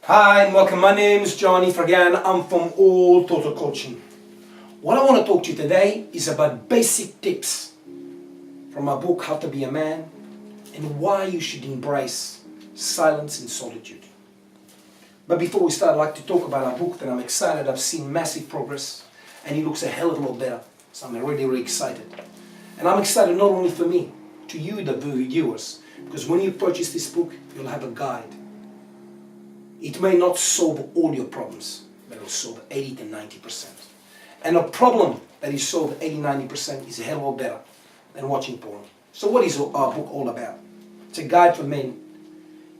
Hi and welcome. My name is Johnny Fragan. I'm from All Total Coaching. What I want to talk to you today is about basic tips from my book, How to Be a Man, and why you should embrace silence and solitude. But before we start, I'd like to talk about our book that I'm excited. I've seen massive progress and it looks a hell of a lot better. So I'm really excited. And I'm excited not only for me, to you, the viewers, because when you purchase this book, you'll have a guide. It may not solve all your problems, but it'll solve 80 to 90%. And a problem that is solved 80-90% is a hell of a lot better than watching porn. So what is our book all about? It's a guide for men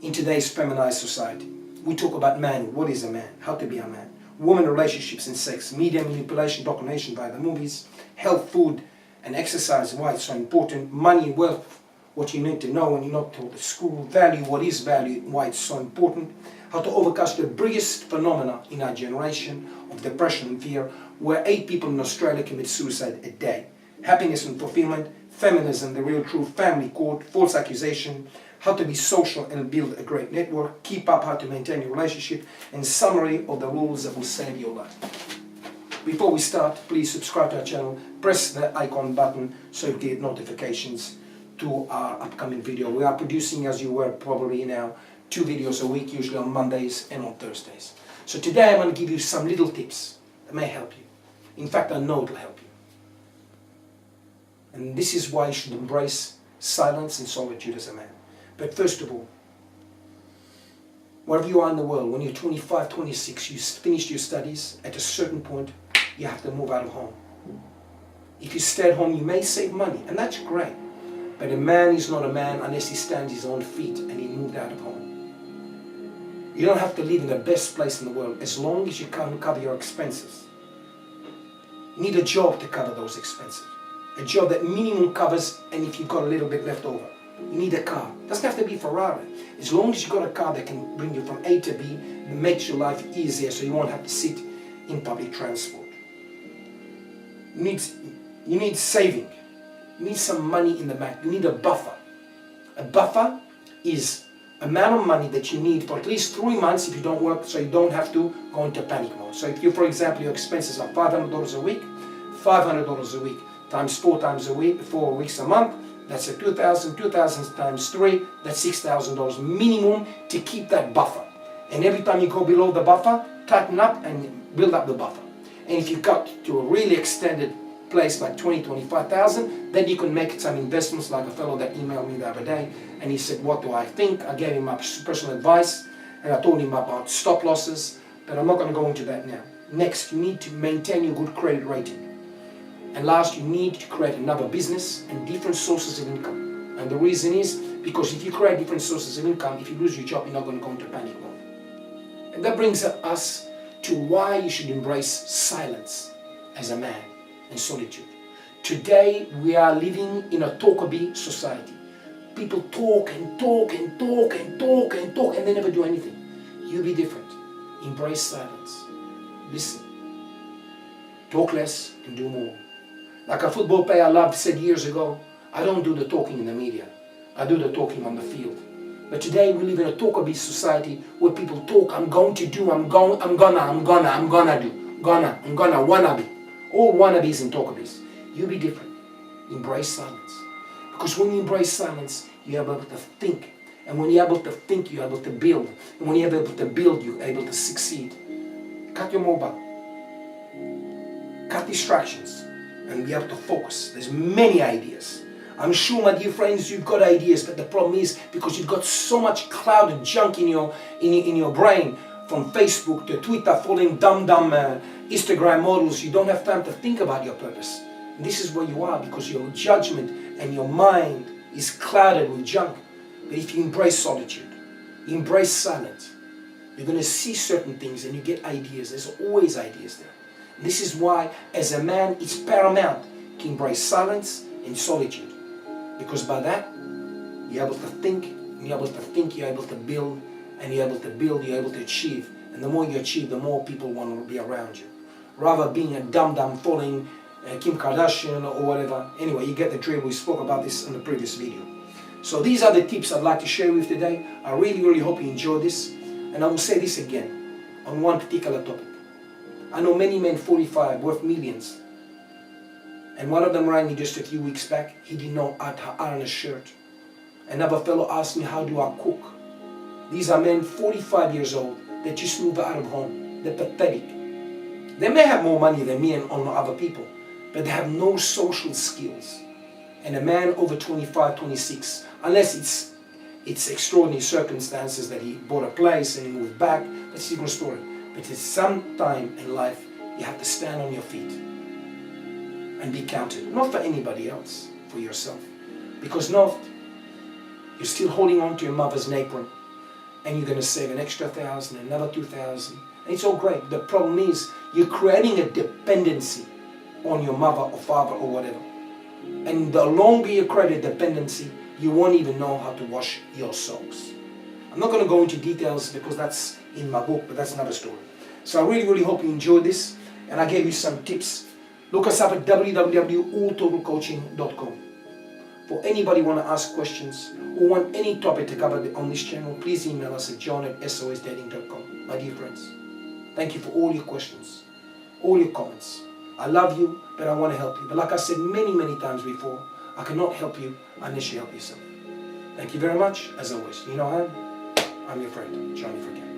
in today's feminized society. We talk about man, what is a man, how to be a man, women, relationships and sex, media manipulation, indoctrination by the movies, health, food and exercise, why it's so important, money, wealth, what you need to know when you're not taught at school, value, what is value, why it's so important, how to overcome the biggest phenomena in our generation of depression and fear, where 8 people in Australia commit suicide a day. Happiness and fulfillment, feminism, the real truth, family court, false accusation, how to be social and build a great network, keep up, how to maintain your relationship, and summary of the rules that will save your life. Before we start, please subscribe to our channel, press the icon button so you get notifications to our upcoming video. We are producing, as you were probably now, 2 videos a week, usually on Mondays and on Thursdays. So today I'm going to give you some little tips that may help you. In fact, I know it will help you. And this is why you should embrace silence and solitude as a man. But first of all, wherever you are in the world, when you're 25, 26, you finished your studies, at a certain point, you have to move out of home. If you stay at home, you may save money, and that's great. But a man is not a man unless he stands on his own feet and he moved out of home. You don't have to live in the best place in the world as long as you can cover your expenses. You need a job to cover those expenses. A job that minimum covers, and if you've got a little bit left over. You need a car. It doesn't have to be Ferrari. As long as you've got a car that can bring you from A to B, it makes your life easier so you won't have to sit in public transport. You need saving. You need some money in the bank. You need a buffer. A buffer is amount of money that you need for at least 3 months if you don't work, so you don't have to go into panic mode. So if you, for example, your expenses are $500 a week, $500 a week times 4 times a week, 4 weeks a month, that's a 2,000 times 3, that's $6,000 minimum to keep that buffer. And every time you go below the buffer, tighten up and build up the buffer. And if you got to a really extended place like 25,000, then you can make some investments, like a fellow that emailed me the other day and he said, what do I think? I gave him my personal advice and I told him about stop losses, but I'm not going to go into that now. Next, you need to maintain your good credit rating. And last, you need to create another business and different sources of income. And the reason is because if you create different sources of income, if you lose your job, you're not going to go into panic mode. And that brings us to why you should embrace silence as a man and solitude. Today we are living in a talkaby society. People talk and talk and talk and talk and talk and they never do anything. You be different. Embrace silence. Listen. Talk less and do more. Like a football player I loved said years ago, I don't do the talking in the media. I do the talking on the field. But today we live in a talkaby society where people talk, I'm going to do, I'm gonna do, wanna be. All wannabes and talkabies. You be different. Embrace silence. Because when you embrace silence, you're able to think. And when you're able to think, you're able to build. And when you're able to build, you're able to succeed. Cut your mobile. Cut distractions. And be able to focus. There's many ideas. I'm sure, my dear friends, you've got ideas, but the problem is because you've got so much clouded junk in your brain, from Facebook to Twitter, following dumb Instagram models, you don't have time to think about your purpose. And this is where you are because your judgment and your mind is clouded with junk. But if you embrace solitude, you embrace silence, you're going to see certain things and you get ideas. There's always ideas there. And this is why, as a man, it's paramount to embrace silence and solitude. Because by that, you're able to think, and you're able to think, you're able to build, and you're able to build, you're able to achieve. And the more you achieve, the more people want to be around you. Rather being a dum-dum following Kim Kardashian or whatever. Anyway, you get the drill. We spoke about this in the previous video. So these are the tips I'd like to share with you today. I really hope you enjoy this. And I will say this again on one particular topic. I know many men 45 worth millions. And one of them rang me just a few weeks back. He didn't know how to iron a shirt. Another fellow asked me, how do I cook? These are men 45 years old that just moved out of home. They're pathetic. They may have more money than me and other people, but they have no social skills. And a man over 25, 26, unless it's extraordinary circumstances that he bought a place and he moved back, that's a different story. But at some time in life, you have to stand on your feet and be counted. Not for anybody else, for yourself. Because not, you're still holding on to your mother's apron and you're going to save an extra 1,000, another 2,000. And it's all great. The problem is you're creating a dependency on your mother or father or whatever. And the longer you create a dependency, you won't even know how to wash your socks. I'm not going to go into details because that's in my book, but that's another story. So I really, really hope you enjoyed this, and I gave you some tips. Look us up at www.alltotalcoaching.com. For anybody want to ask questions or want any topic to cover on this channel, please email us at john@sosdating.com. My dear friends, thank you for all your questions, all your comments. I love you, but I want to help you. But like I said many, many times before, I cannot help you unless you help yourself. Thank you very much, as always. You know how? I'm your friend, Johnny Forget.